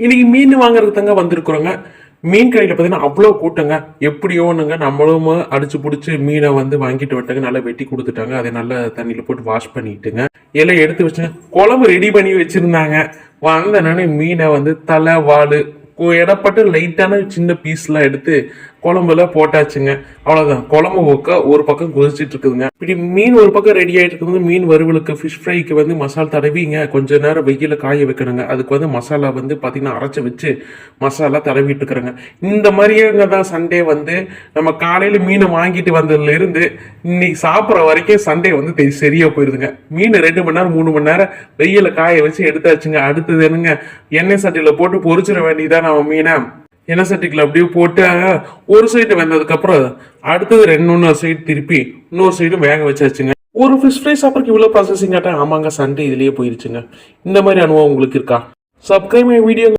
இன்னைக்கு மீன் வாங்குறதுக்கு தாங்க வந்திருக்கிறோங்க. மீன் கடையில் பார்த்தீங்கன்னா அவ்வளோ கூட்டங்க. எப்படியோனுங்க நம்மளும் அடிச்சு பிடிச்சி மீனை வாங்கிட்டு வந்துட்டாங்க. நல்லா வெட்டி கொடுத்துட்டாங்க. அதை நல்லா தண்ணியில் போட்டு வாஷ் பண்ணிட்டுங்க எல்லாம் எடுத்து வச்சுங்க. குழம்பு ரெடி பண்ணி வச்சிருந்தாங்க. வந்தனானே மீனை தலை வால் இடப்பட்டு லைட்டான சின்ன பீஸ்லாம் எடுத்து குழம்புல போட்டாச்சுங்க. அவ்வளோதான். குழம்பு ஒரு பக்கம் கொதிச்சிட்டு இருக்குதுங்க. இப்படி மீன் ஒரு பக்கம் ரெடி ஆகிட்டு இருக்குது. மீன் வறுவலுக்கு ஃபிஷ் ஃப்ரைக்கு மசாலா தடவிங்க கொஞ்ச நேரம் வெயில காய வைக்கணுங்க. அதுக்கு மசாலா பார்த்தீங்கன்னா அரைச்சி வச்சு மசாலா தடவிட்டு இருக்கிறேங்க. இந்த மாதிரியே தான் சண்டே நம்ம காலையில் மீனை வாங்கிட்டு வந்ததுல இருந்து இன்னைக்கு சாப்பிட்ற வரைக்கும் சண்டே சரியா போயிருதுங்க. மீன் 2 மணி நேரம் 3 மணி நேரம் வெயில காய வச்சு எடுத்தாச்சுங்க. அடுத்தது என்னங்க, எண்ணெய் சட்டியில போட்டு பொரிச்சிட வேண்டியதான் நம்ம மீனை. எண்ணெய் சட்டிக்குள்ள அப்படியே போட்டு ஒரு சைடு வெந்ததுக்கு அப்புறம் அடுத்தது 2 சைடு திருப்பி இன்னொரு சைடும் வேக வச்சாச்சுங்க. ஒரு ஃபிஷ் ஃப்ரை சாப்பிட்றதுக்கு இவ்வளோ ப்ராசஸிங் ஆட்டா? ஆமாங்க, சண்டே இதுலயே போயிருச்சுங்க. இந்த மாதிரி அனுபவம் உங்களுக்கு இருக்கா? Subscribe my video.